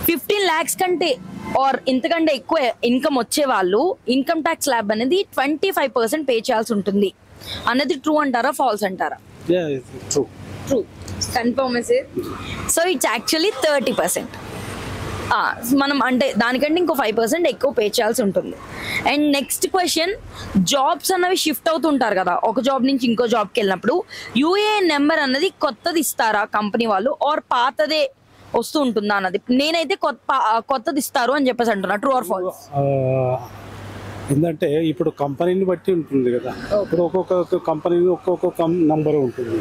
15 lakhs కంటే are ఇంతకంటే ఎక్కువ ఇన్కమ్ వచ్చే వాళ్ళు ఇన్కమ్ ట్యాక్స్ స్లాబ్ అనేది 25% పే చేయాల్సి ఉంటుంది అన్నది ట్రూ అంటారా ఫాల్స్ అంటారా? True confirm so it's actually 30%. మనం అంటే దానికంటే ఇంకో 5% ఎక్కువ పే చేయాల్సి ఉంటుంది. అండ్ నెక్స్ట్ క్వశ్చన్, జాబ్స్ అన్నవి షిఫ్ట్ అవుతుంటారు కదా, ఒక జాబ్ నుంచి ఇంకో జాబ్కి వెళ్ళినప్పుడు యూఏఎన్ నెంబర్ అన్నది కొత్తది ఇస్తారా కంపెనీ వాళ్ళు ఆర్ పాతదే వస్తూ ఉంటుందా అన్నది? నేనైతే కొత్తది ఇస్తారు అని చెప్పేసి అంటున్నా. True or false? ఏంటంటే ఇప్పుడు కంపెనీని బట్టి ఉంటుంది కదా, ఇప్పుడు ఒక్కొక్క కంపెనీని ఒక్కొక్క నంబర్ ఉంటుంది.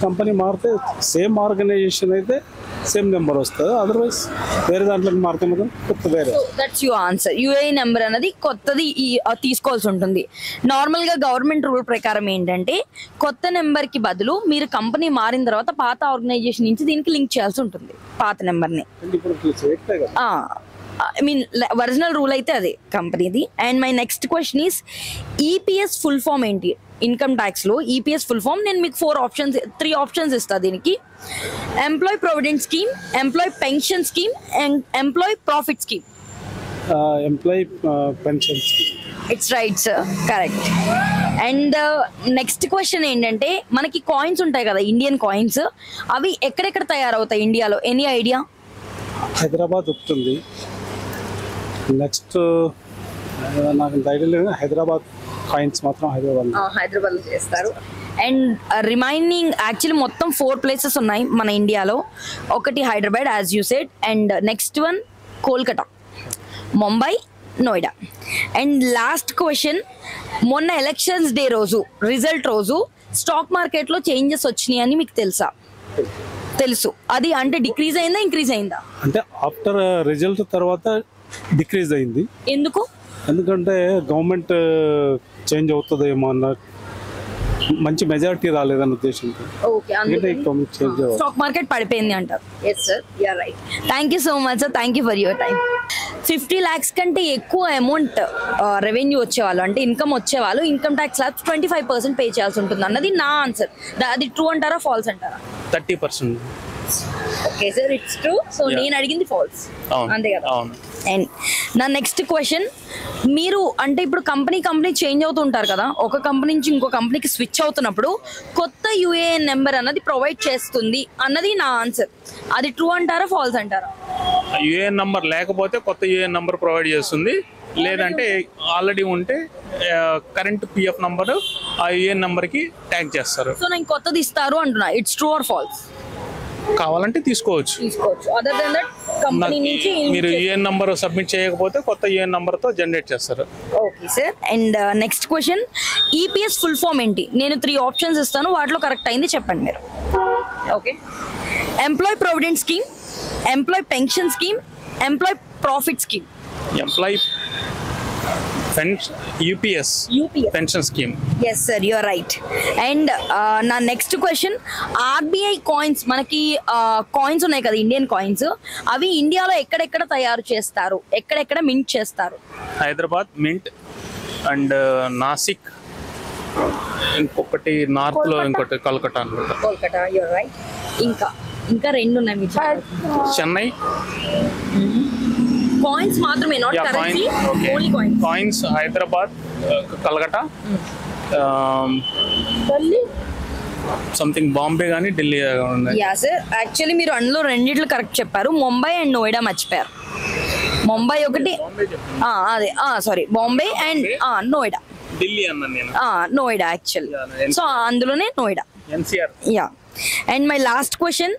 కంపెనీ మారితే సేమ్ ఆర్గనైజేషన్ అయితే సేమ్ నెంబర్ వస్తుంది, అదర్వైజ్ వేరే దాంట్లోకి మారితే మాత్రం కొత్త వేరే. That's your answer. UAN number అనేది కొత్తది తీసుకోవాల్సి ఉంటుంది. నార్మల్ గా గవర్నమెంట్ రూల్ ప్రకారం ఏంటంటే కొత్త నెంబర్ కి బదులు మీరు కంపెనీ మారిన తర్వాత పాత ఆర్గనైజేషన్ నుంచి దీనికి లింక్ చేయాల్సి ఉంటుంది పాత నెంబర్ ని. ఐ మీన్ ఒరిజినల్ రూల్ అయితే అదే కంపెనీది. And my next question is EPS full form ఏంటి? ఇన్కమ్ ట్యాక్స్ లో ఈపీఎస్ ఫుల్ ఫామ్ నేను మీకు 3 ఆప్షన్స్ ఇస్తా దీనికి. Employee provident scheme, employee pension scheme, employee profit scheme. Employee pension scheme. It's right sir, correct. And next question ఏంటంటే మనకి coins ఉంటాయి కదా, ఇండియన్ కాయిన్స్, అవి ఎక్కడెక్కడ తయారవుతాయి ఇండియాలో? Any idea? హైదరాబాద్ ఉంటుంది. నెక్స్ట్ నాకు ఐడియా లేదు. హైదరాబాద్ కాయిన్స్ మాత్రం హైదరాబాద్ లో చేస్తారు. అండ్ రిమైనింగ్ యాక్చువల్లీ మొత్తం 4 ప్లేసెస్ ఉన్నాయి మన ఇండియాలో. ఒకటి Hyderabad as you said, and next one Kolkata, Mumbai, Noida. And last question, మొన్న ఎలక్షన్స్ డే రోజు రిజల్ట్ రోజు స్టాక్ మార్కెట్ లో చేంజెస్ వచ్చినాయి అని మీకు తెలుసా? తెలుసు. అది అంటే డిక్రీజ్ అయిందా ఇంక్రీజ్ అయిందా? అంటే ఆఫ్టర్ రిజల్ట్ తర్వాత డిక్రీజ్ అయింది. ఎందుకు? ఎందుకంటే గవర్నమెంట్ చేంజ్ అవుతుందేమో అన్న మంచి మెజారిటీ రాలేదన్న ఉద్దేశంతో స్టాక్ మార్కెట్ పడిపోయింది అంటారు. Yes sir, you are right. Thank you so much sir, thank you for your time. 50 lakhs కంటే ఎక్కువ అమౌంట్ రెవెన్యూ వచ్చేవాళ్ళు అంటే ఇన్కమ్ వచ్చేవాళ్ళు ఇన్కమ్ ట్యాక్స్ స్లాబ్ 25% పే చేయాల్సి ఉంటుంది అన్నది నా ఆన్సర్. అది ట్రూ అంటారా ఫాల్స్ అంటారా? 30%. Okay sir, it's true. So నేను అడిగింది ఫాల్స్, అంతే కదా? అండ్ నా నెక్స్ట్ క్వశ్చన్, మీరు అంటే ఇప్పుడు కంపెనీ చేంజ్ అవుతుంటారు కదా, ఒక కంపెనీ నుంచి ఇంకో కంపెనీకి స్విచ్ అవుతున్నప్పుడు కొత్త యూఏఎన్ నెంబర్ అన్నది ప్రొవైడ్ చేస్తుంది అన్నది నా ఆన్సర్. అది ట్రూ అంటారా ఫాల్స్ అంటారా? యూఏఎన్ నంబర్ లేకపోతే కొత్త యూఏఎన్ నంబర్ ప్రొవైడ్ చేస్తుంది, లేదంటే ఆల్రెడీ ఉంటే కరెంట్ పిఎఫ్ నంబర్ ఆ యూఏఎన్ నంబర్ కి ట్యాగ్ చేస్తారు. సో నేను కొత్తది ఇస్తారు అంటున్నా. It's true or false? కావాలంటే తీసుకోవచ్చు. అదర్ దెన్ దట్ కంపెనీ నుంచి మీరు యూఏఎన్ నంబర్ సబ్మిట్ చేయకపోతే కొత్త యూఏఎన్ నంబర్ తో జనరేట్ చేస్తారు. Okay sir. And next question, EPS full form ఏంటి? నేను 3 ఆప్షన్స్ ఇస్తాను, వాటిలో కరెక్ట్ అయింది చెప్పండి మీరు. Okay. Employee provident scheme, employee pension scheme, employee profit scheme. Employee UPS pension scheme. Yes sir, you are right. And నా next question, RBI coins, మనకి coins ఉన్నాయి కదా ఇండియన్ కాయిన్స్, అవి ఇండియాలో ఎక్కడెక్కడ తయారు చేస్తారు, ఎక్కడెక్కడ మింట్ చేస్తారు? హైదరాబాద్ మింట్ అండ్ నాసిక్, ఇంకొకటి నార్త్ లో ఇంకోటి కోల్కతా అనమాట. Kolkata, you are right. ఇంకా 2 ఉన్నాయి మీ చెన్నై. కాయిన్స్ మాత్రమే, not currency, only coins. Coins Hyderabad, Calcutta, Delhi, something Bombay గానీ ఢిల్లీ ఉన్నాయి. యా సార్, యాక్చువల్లీ మీరు అందులో 2 కరెక్ట్ చెప్పారు. ముంబై అండ్ నోయిడా మర్చిపోయారు. ముంబై ఒకటి, అదే సారీ, బాంబే అండ్ నోయిడా. ఢిల్లీ అన్నాను నేను. నోయిడా యాక్చువల్లీ, సో అందులోనే Noida, NCR. Yeah. And my last question,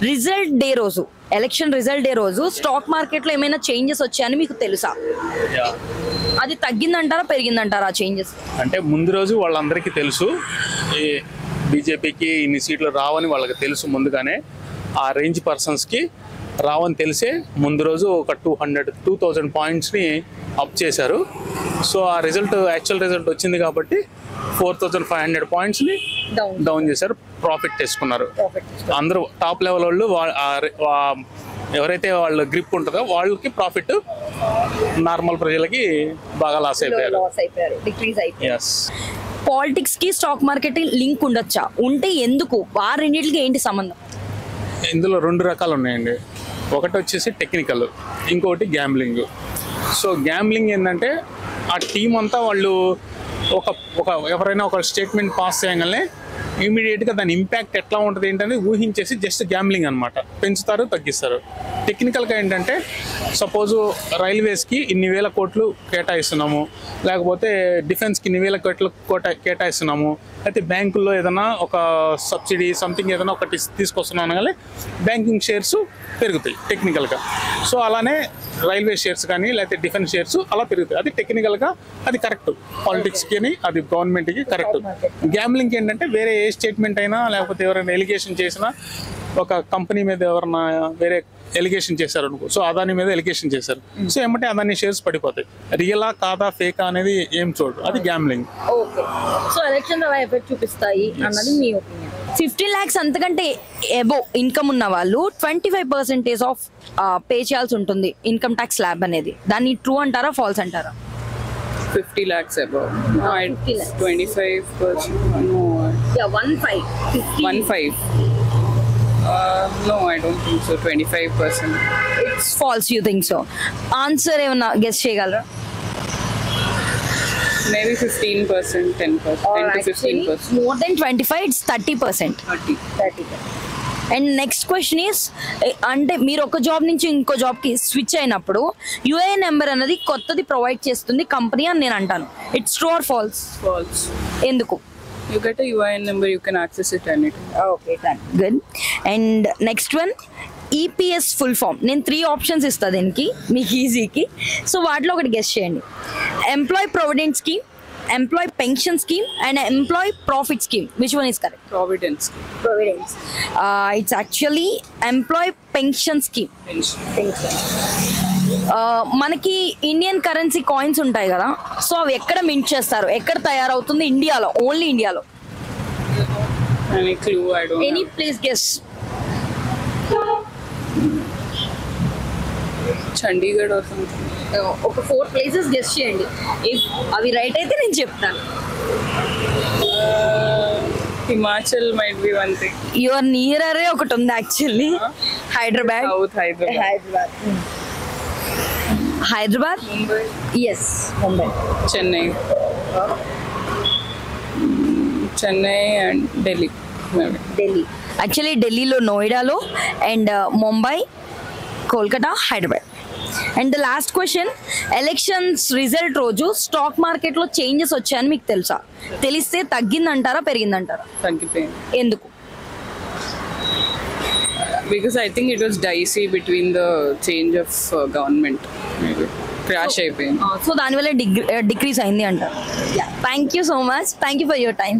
result day రోజు, ఎలక్షన్ రిజల్ట్ డే రోజు స్టాక్ మార్కెట్ లో ఏమైనా చేంజెస్ వచ్చాయని మీకు తెలుసా? అది తగ్గిందంటారా పెరిగిందంటారా ఆ చేంజెస్? అంటే ముందు రోజు వాళ్ళందరికీ తెలుసు బీజేపీకి ఇన్ని సీట్లు రావని వాళ్ళకి తెలుసు ముందుగానే. ఆ రేంజ్ పర్సన్స్కి రావని తెలిసే ముందు రోజు ఒక 2,000 పాయింట్స్ని అప్ చేశారు. సో ఆ రిజల్ట్ యాక్చువల్ రిజల్ట్ వచ్చింది కాబట్టి 4,500 పాయింట్స్ని డౌన్ చేశారు, ప్రాఫిట్ చేసుకున్నారు. అందరూ టాప్ లెవెల్ వాళ్ళు ఎవరైతే వాళ్ళ గ్రిప్ ఉంటుందో వాళ్ళకి ప్రాఫిట్, నార్మల్ ప్రజలకి బాగా లాస్ అయిపోయారు. పాలిటిక్స్ కి స్టాక్ మార్కెట్ లింక్ ఉండొచ్చా? ఉంటే ఎందుకు? ఆ రెండింటికి ఏంటి సంబంధం? ఇందులో 2 రకాలు ఉన్నాయండి. ఒకటి వచ్చేసి టెక్నికల్, ఇంకొకటి గ్యాంబ్లింగ్. సో గ్యాంబ్లింగ్ ఏంటంటే ఆ టీం అంతా వాళ్ళు ఒక ఎవరైనా ఒక స్టేట్మెంట్ పాస్ చేయగానే ఇమీడియట్గా దాని ఇంపాక్ట్ ఎట్లా ఉంటుంది ఏంటనేది ఊహించేసి జస్ట్ గ్యాంబ్లింగ్ అనమాట, పెంచుతారు తగ్గిస్తారు. టెక్నికల్గా ఏంటంటే సపోజు రైల్వేస్కి ఇన్ని వేల కోట్లు కేటాయిస్తున్నాము, లేకపోతే డిఫెన్స్కి ఇన్ని వేల కోట్లు కేటాయిస్తున్నాము, అయితే బ్యాంకుల్లో ఏదైనా ఒక సబ్సిడీ సంథింగ్ ఏదైనా ఒకటి తీసుకొస్తున్నాను కానీ బ్యాంకింగ్ షేర్స్ పెరుగుతాయి టెక్నికల్గా. సో అలానే రైల్వే షేర్స్ కానీ లేకపోతే డిఫెన్స్ షేర్స్ అలా పెరుగుతాయి. అది టెక్నికల్గా అది కరెక్ట్, పాలిటిక్స్కి అది గవర్నమెంట్కి కరెక్ట్. గ్యాంబ్లింగ్ ఏంటంటే వేరే ఏ స్టేట్మెంట్ అయినా లేకపోతే ఎవరైనా ఎలిగేషన్ చేసినా, ఒక కంపెనీ మీద ఎవరైనా వేరే ఎలిగేషన్ చేశారు అనుకో, సో అదాని మీద ఎలిగేషన్ చేశారు, సో ఏమంటే అదాని షేర్స్ పడిపోతాయి. రియలా కాదా ఫేకా అనేది ఏం చూడు, అది gambling. Okay, so election effect చూపిస్తాయి అన్నది మీ ఒపీనియన్. 15 lakhs అంతకంటే ఎబో ఇన్కమ్ ఉన్న వాళ్ళు 25% ఆఫ్ పే చేయాల్సి ఉంటుంది ఇన్కమ్ ట్యాక్స్ స్లాబ్ అనేది. దాన్ని ట్రూ అంటారా ఫాల్స్ అంటారా? 50 lakhs above. No, 50 lakhs. 25%. No. Yeah, 15. 15. No, I don't think so. 25%. It's false, you think so? Answer ఏమన్నా గెస్ చేయగలరా? Maybe 15%, 10%, 10 to 15%. More than 25, it's 30%. 30. And next question is, అంటే మీరు ఒక job నుంచి ఇంకో జాబ్కి స్విచ్ అయినప్పుడు యూఏఎన్ నెంబర్ అనేది కొత్తది ప్రొవైడ్ చేస్తుంది కంపెనీ అని నేను అంటాను. It's true or false? False. ఎందుకు? You get a UIN number, you can access it anytime. Okay, good. And next one, EPS full form. నేను 3 ఆప్షన్స్ ఇస్తాను దీనికి మీకు ఈజీకి, సో వాటిలో ఒకటి గెస్ చేయండి. Employee provident scheme, employee pension scheme and employee profit scheme. Which one is correct? Providence. Providence. It's actually employee pension scheme. Pension. మనకి Indian currency coins ఉంటాయి కదా, సో అవి ఎక్కడ మింట్ చేస్తారు, ఎక్కడ తయారవుతుంది? ఇండియాలో, ఓన్లీ ఇండియాలో. Any clue? I don't any know. Place guess. Chandigarh or something. ఒక 4 places గెస్ చేయండి. ఇఫ్ అవి రైట్ అయితే నేను చెప్తాను. Himachal might be one thing. Your near ఒకటి ఉంది actually, Hyderabad. South Hyderabad. Hyderabad. Mumbai. Yes, Mumbai. Chennai. Chennai and Delhi. Maybe. Delhi. Actually ఢిల్లీలో నోయిడాలో, and Mumbai, Kolkata, Hyderabad. And the last question, elections result రోజు స్టాక్ మార్కెట్లో చేంజెస్ వచ్చాయని మీకు తెలుసా? తెలిస్తే తగ్గిందంటారా పెరిగిందంటారా? Taggipoyindi. ఎందుకు? Because I think it was dicey between the change of government. Maybe. Crash అయిపోయింది. సో దానివల్ల డిక్రీజ్ అయింది అంటారు. Thank you so much, thank you for your time.